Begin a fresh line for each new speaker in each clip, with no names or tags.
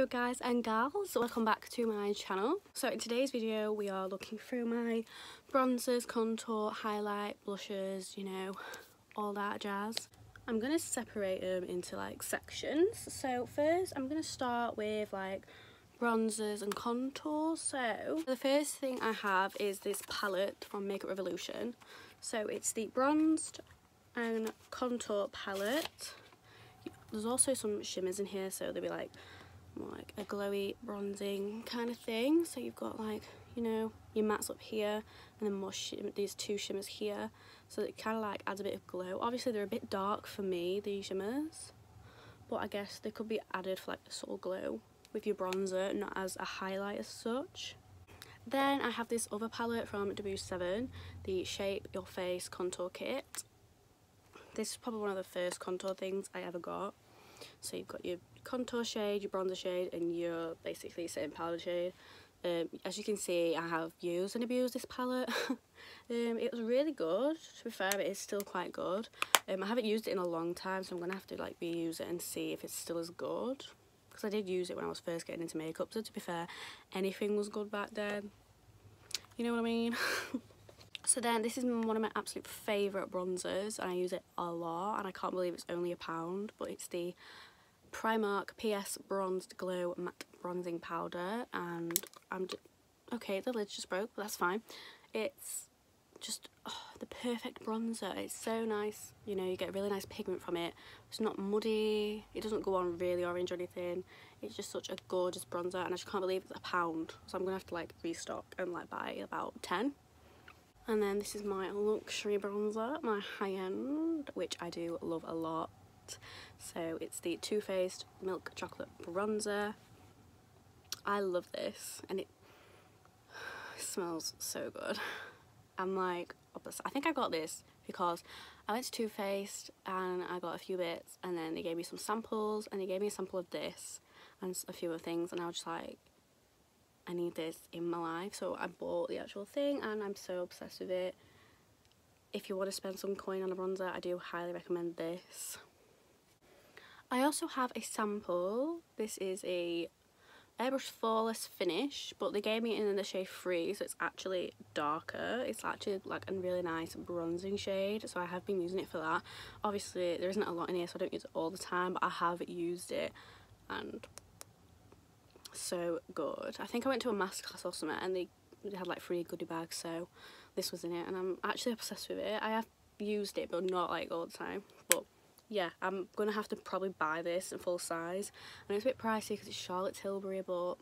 Hello guys and gals, welcome back to my channel. So in today's video we are looking through my bronzers, contour, highlight, blushes, you know, all that jazz. I'm going to separate them into like sections. So first I'm going to start with like bronzers and contours. So the first thing I have is this palette from Makeup Revolution. So it's the bronzed and contour palette. There's also some shimmers in here, so they'll be like more like a glowy bronzing kind of thing. So you've got like, you know, your mattes up here and then more these two shimmers here, so it kind of like adds a bit of glow. Obviously they're a bit dark for me, these shimmers, but I guess they could be added for like a subtle glow with your bronzer, not as a highlight as such. Then I have this other palette from W7, the Shape Your Face Contour Kit. This is probably one of the first contour things I ever got. So you've got your contour shade, your bronzer shade, and your basically setting powder shade. As you can see, I have used and abused this palette. It was really good. To be fair, it is still quite good. I haven't used it in a long time, so I'm going to have to like reuse it and see if it's still as good. Because I did use it when I was first getting into makeup, so to be fair, anything was good back then. You know what I mean? So then this is one of my absolute favourite bronzers and I use it a lot, and I can't believe it's only £1, but it's the Primark PS Bronzed Glow Matte Bronzing Powder, and okay, the lid's just broke, but that's fine. It's just the perfect bronzer. It's so nice, you know, you get really nice pigment from it. It's not muddy, it doesn't go on really orange or anything. It's just such a gorgeous bronzer, and I just can't believe it's £1, so I'm gonna have to like restock and like buy about 10. And then this is my luxury bronzer, my high-end, which I do love a lot. So it's the Too Faced Milk Chocolate Bronzer. I love this, and it smells so good. I'm like obsessed. I think I got this because I went to Too Faced and I got a few bits, and then they gave me some samples, and they gave me a sample of this and a few other things, and I was just like, I need this in my life. So I bought the actual thing and I'm so obsessed with it. If you want to spend some coin on a bronzer, I do highly recommend this. I also have a sample. This is a airbrush flawless finish, but they gave me it in the shade 3, so it's actually darker. It's actually like a really nice bronzing shade, so I have been using it for that. Obviously there isn't a lot in here, so I don't use it all the time, but I have used it and so good. I think I went to a masterclass or something and they had like 3 goodie bags, so this was in it, and I'm actually obsessed with it. I have used it but not like all the time, but yeah, I'm gonna have to probably buy this in full size, and it's a bit pricey because it's Charlotte Tilbury, but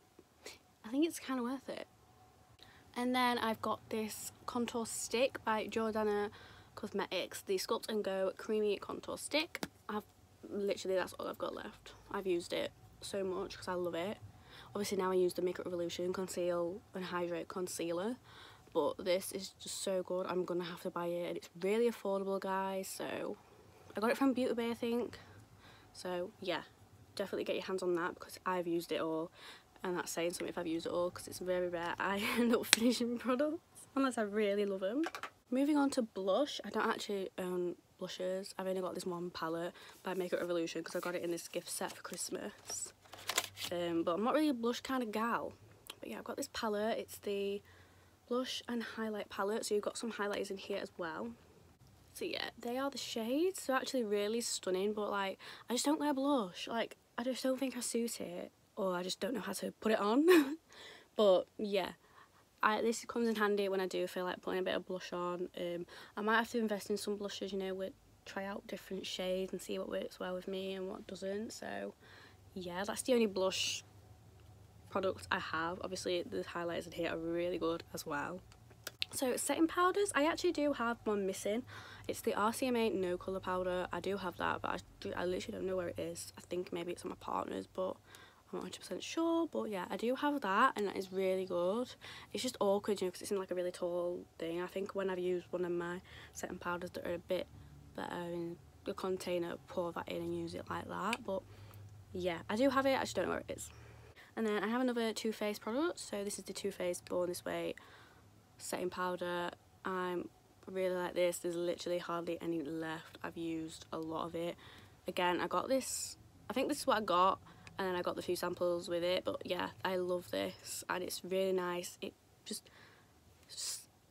I think it's kind of worth it. And then I've got this contour stick by Jordana Cosmetics, the Sculpt and Go Creamy Contour Stick. Literally that's all I've got left. I've used it so much because I love it. Obviously now I use the Makeup Revolution Conceal and Hydrate Concealer, but this is just so good. I'm gonna have to buy it, and it's really affordable, guys. So I got it from Beauty Bay, I think. So yeah, definitely get your hands on that because I've used it all, and that's saying something if I've used it all, because it's very rare I end up finishing products unless I really love them. Moving on to blush, I don't actually own blushes. I've only got this one palette by Makeup Revolution because I got it in this gift set for Christmas. But I'm not really a blush kind of gal. But yeah, I've got this palette. It's the blush and highlight palette, so you've got some highlighters in here as well. So yeah, they are the shades. They're actually really stunning, but like, I just don't wear blush. Like, I just don't think I suit it, or I just don't know how to put it on. But yeah, this comes in handy when I do feel like putting a bit of blush on. I might have to invest in some blushes, you know, try out different shades and see what works well with me and what doesn't. So yeah, that's the only blush product I have. Obviously the highlighters in here are really good as well. So setting powders, I actually do have one missing. It's the RCMA No Colour Powder. I do have that, but I literally don't know where it is. I think maybe it's on my partner's, but I'm not 100% sure. But yeah, I do have that, and that is really good. It's just awkward, you know, because it's in like a really tall thing. I think when I've used one of my setting powders that are a bit better in the container, pour that in and use it like that. But yeah, I do have it, I just don't know where it is. And then I have another Too Faced product. So this is the Too Faced Born This Way setting powder. I really like this. There's literally hardly any left. I've used a lot of it. Again, I got this, I think this is what I got and then I got the few samples with it. But yeah, I love this, and it's really nice. It just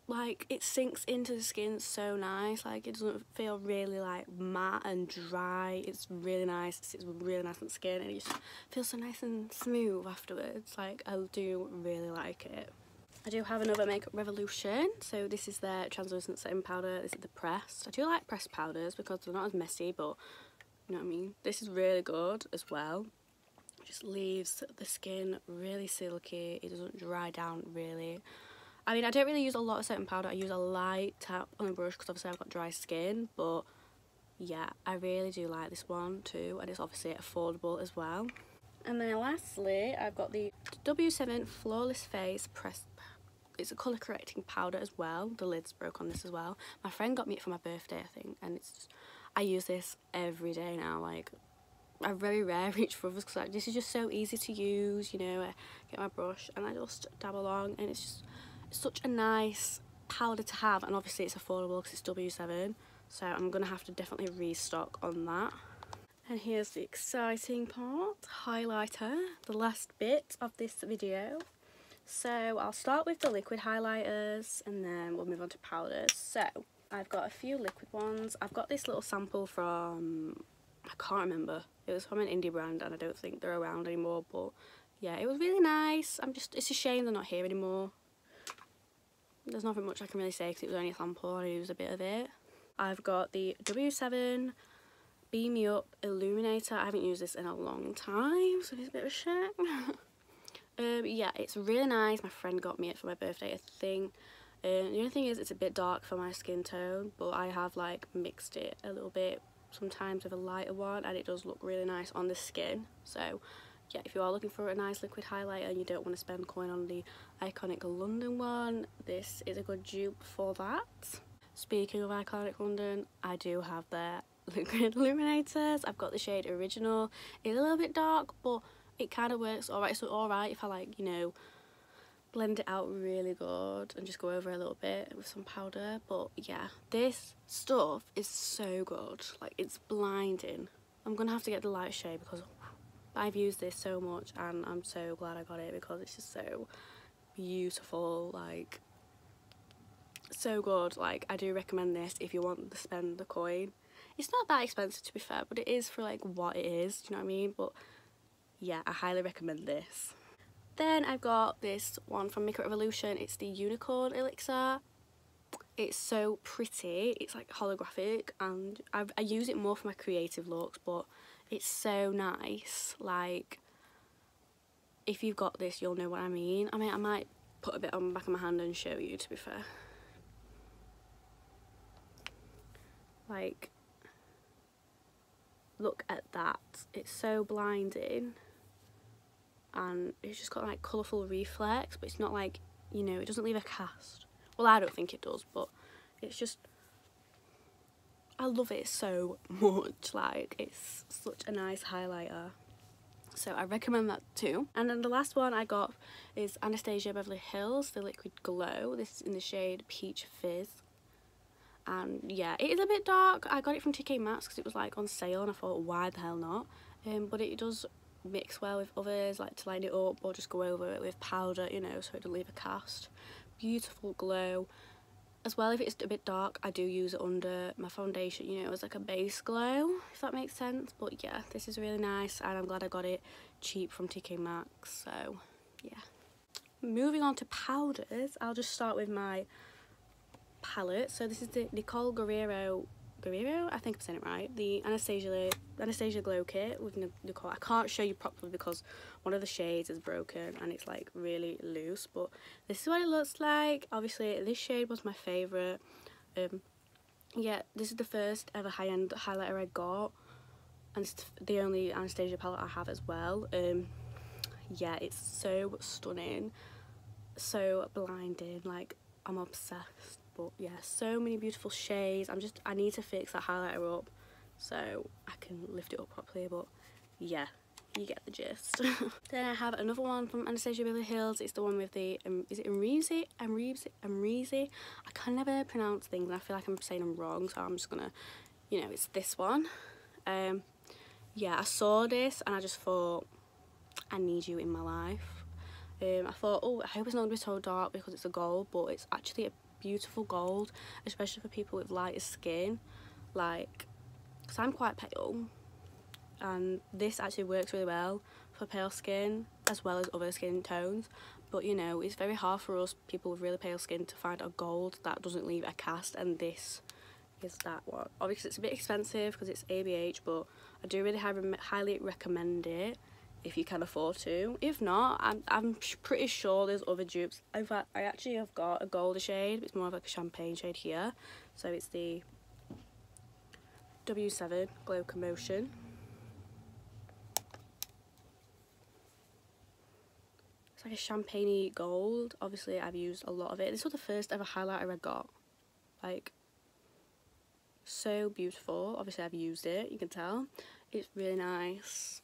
like, it sinks into the skin so nice. Like, it doesn't feel really like matte and dry. It's really nice. It's really nice on the skin, and it just feels so nice and smooth afterwards. Like, I do really like it. I do have another Makeup Revolution. So this is their translucent setting powder. This is the pressed. I do like pressed powders because they're not as messy, but you know what I mean. This is really good as well. It just leaves the skin really silky. It doesn't dry down really. I mean, I don't really use a lot of setting powder. I use a light tap on the brush because obviously I've got dry skin. But yeah, I really do like this one too, and it's obviously affordable as well. And then lastly, I've got the W7 Flawless Face Press. It's a colour correcting powder as well. The lid's broke on this as well. My friend got me it for my birthday, I think, and it's just, I use this every day now. Like, I very rarely reach for others because like, this is just so easy to use. You know, I get my brush and I just dab along, and it's just such a nice powder to have, and obviously it's affordable because it's W7. So I'm gonna have to definitely restock on that. And here's the exciting part, highlighter, the last bit of this video. So I'll start with the liquid highlighters and then we'll move on to powders. So I've got a few liquid ones. I've got this little sample from, I can't remember. It was from an indie brand and I don't think they're around anymore, but yeah, it was really nice. It's a shame they're not here anymore. There's nothing much I can really say because it was only a sample and I used a bit of it. I've got the W7 Beam Me Up Illuminator. I haven't used this in a long time, so it's a bit of a shame. Yeah, it's really nice. My friend got me it for my birthday, I think. The only thing is it's a bit dark for my skin tone, but I have like mixed it a little bit sometimes with a lighter one, and it does look really nice on the skin. So yeah, if you are looking for a nice liquid highlighter and you don't want to spend coin on the iconic London one, this is a good dupe for that. Speaking of iconic London, I do have their liquid illuminators. I've got the shade Original. It's a little bit dark, but it kind of works alright. So alright if I like, you know, blend it out really good and just go over a little bit with some powder. But yeah, this stuff is so good. Like, it's blinding. I'm gonna have to get the light shade because I've used this so much and I'm so glad I got it because it's just so beautiful. Like, so good. Like, I do recommend this if you want to spend the coin. It's not that expensive, to be fair, but it is for like what it is, do you know what I mean? But yeah, I highly recommend this. Then I've got this one from Makeup Revolution. It's the Unicorn Elixir. It's so pretty. It's like holographic, and I use it more for my creative looks, but it's so nice. Like, if you've got this, you'll know what I mean. I mean, I might put a bit on the back of my hand and show you, to be fair. Like, look at that. It's so blinding. And it's just got like colourful reflex, but it's not like, you know, it doesn't leave a cast. Well, I don't think it does, but it's just, I love it so much. Like, it's such a nice highlighter, so I recommend that too. And then the last one I got is Anastasia Beverly Hills, the Liquid Glow. This is in the shade Peach Fizz, and yeah, it is a bit dark. I got it from TK Maxx because it was like on sale and I thought, why the hell not. But it does mix well with others, like to lighten it up or just go over it with powder, you know, so it doesn't leave a cast. Beautiful glow as well. If it's a bit dark, I do use it under my foundation, you know, as like a base glow, if that makes sense. But yeah, this is really nice and I'm glad I got it cheap from TK Maxx. So yeah, moving on to powders, I'll just start with my palette. So this is the Nicole Guerrero, I think I'm saying it right, the Anastasia Glow Kit with Nicole. I can't show you properly because one of the shades is broken and it's like really loose, but this is what it looks like. Obviously this shade was my favourite. Yeah, this is the first ever high-end highlighter I got, and it's the only Anastasia palette I have as well. Yeah, it's so stunning, so blinding, like, I'm obsessed. But yeah, so many beautiful shades. I need to fix that highlighter up so I can lift it up properly, but yeah, you get the gist. Then I have another one from Anastasia Beverly Hills. It's the one with the, is it Amrezy? I can never pronounce things and I feel like I'm saying them wrong, so I'm just gonna, you know, it's this one. Yeah, I saw this and I just thought, I need you in my life. I thought, oh, I hope it's not going to be so dark because it's a gold, but it's actually a beautiful gold, especially for people with lighter skin, like, because I'm quite pale, and this actually works really well for pale skin as well as other skin tones. But you know, it's very hard for us people with really pale skin to find a gold that doesn't leave a cast, and this is that one. Obviously it's a bit expensive because it's ABH, but I do really highly recommend it if you can afford to. If not, I'm pretty sure there's other dupes. In fact, I actually have got a golder shade, it's more of like a champagne shade here. So it's the W7 Glow Commotion. It's like a champagne-y gold. Obviously I've used a lot of it. This was the first ever highlighter I got. Like, so beautiful. Obviously I've used it, you can tell. It's really nice.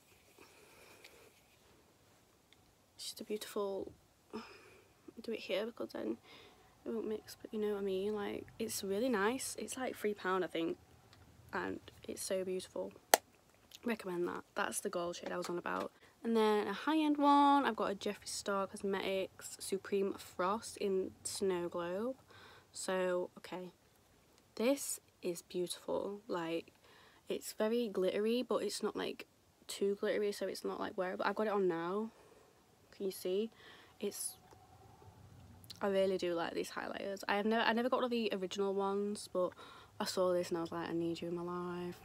It's just a beautiful, I'll do it here because then it won't mix, but you know what I mean. Like, it's really nice. It's like £3 I think, and it's so beautiful. Recommend that. That's the gold shade I was on about. And then a high-end one, I've got a Jeffree Star Cosmetics Supreme Frost in Snow Globe. So, okay, this is beautiful. Like, it's very glittery, but it's not like too glittery, so it's not like wearable. I've got it on now. Can you see? I really do like these highlighters. I never got one of the original ones, but I saw this and I was like, I need you in my life.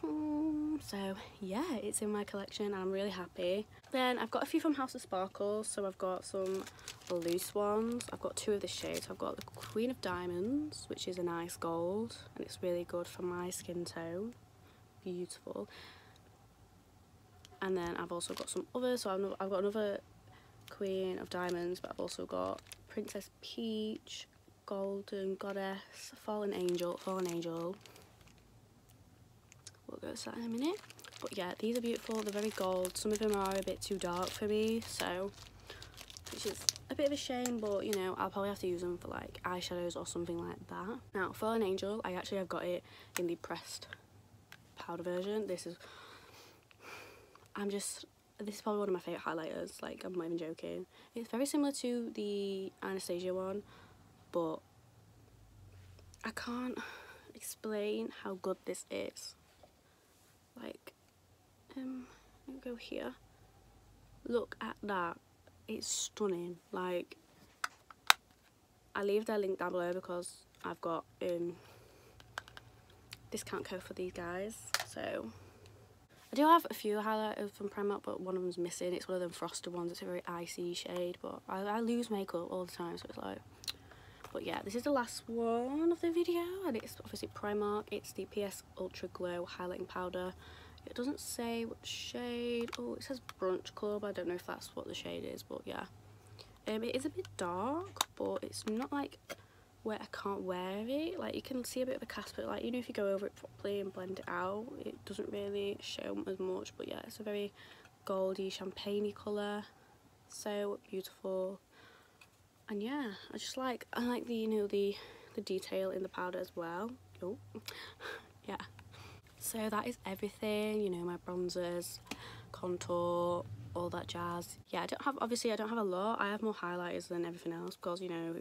So yeah, it's in my collection and I'm really happy. Then I've got a few from House of Sparkles. So I've got some loose ones. I've got two of this shade. So I've got the Queen of Diamonds, which is a nice gold, and it's really good for my skin tone. Beautiful. And then I've also got some others. So I've got another Queen of Diamonds, but I've also got Princess Peach, Golden Goddess, Fallen Angel. We'll go to that in a minute. But yeah, these are beautiful. They're very gold. Some of them are a bit too dark for me, so, which is a bit of a shame, but you know, I'll probably have to use them for like eyeshadows or something like that. Now, Fallen Angel, I actually have got it in the pressed powder version. This is probably one of my favourite highlighters, like, I'm not even joking. It's very similar to the Anastasia one, but I can't explain how good this is. Like, let me go here. Look at that. It's stunning. Like, I'll leave their link down below because I've got discount code for these guys, so. I do have a few highlighters from Primark, but one of them's missing. It's one of them frosted ones. It's a very icy shade, but I lose makeup all the time, so it's like. But yeah, this is the last one of the video, and it's obviously Primark. It's the PS Ultra Glow Highlighting Powder. It doesn't say what shade. Oh, it says Brunch Club. I don't know if that's what the shade is, but yeah. It is a bit dark, but it's not like where I can't wear it. Like, you can see a bit of a cast, but like, you know, if you go over it properly and blend it out, it doesn't really show as much. But yeah, it's a very goldy, champagne-y colour. So beautiful. And yeah, I like the, you know, the detail in the powder as well. Oh, yeah. So that is everything, you know, my bronzers, contour, all that jazz. Yeah, I don't have a lot. I have more highlighters than everything else because, you know,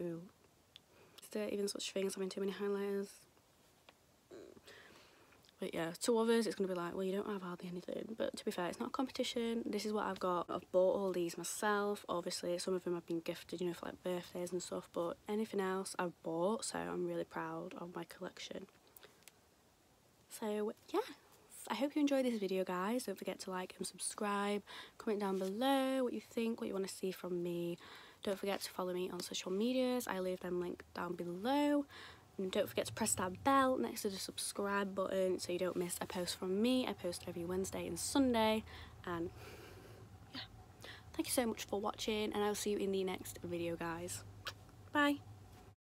is there even such thing as having too many highlighters? But yeah, to others it's going to be like, well, you don't have hardly anything. But to be fair, it's not a competition. This is what I've got. I've bought all these myself. Obviously, some of them have been gifted, you know, for like birthdays and stuff. But anything else I've bought, so I'm really proud of my collection. So yeah, I hope you enjoyed this video, guys. Don't forget to like and subscribe. Comment down below what you think, what you want to see from me. Don't forget to follow me on social medias. I leave them linked down below. And don't forget to press that bell next to the subscribe button so you don't miss a post from me. I post every Wednesday and Sunday. And yeah, thank you so much for watching, and I'll see you in the next video, guys. Bye.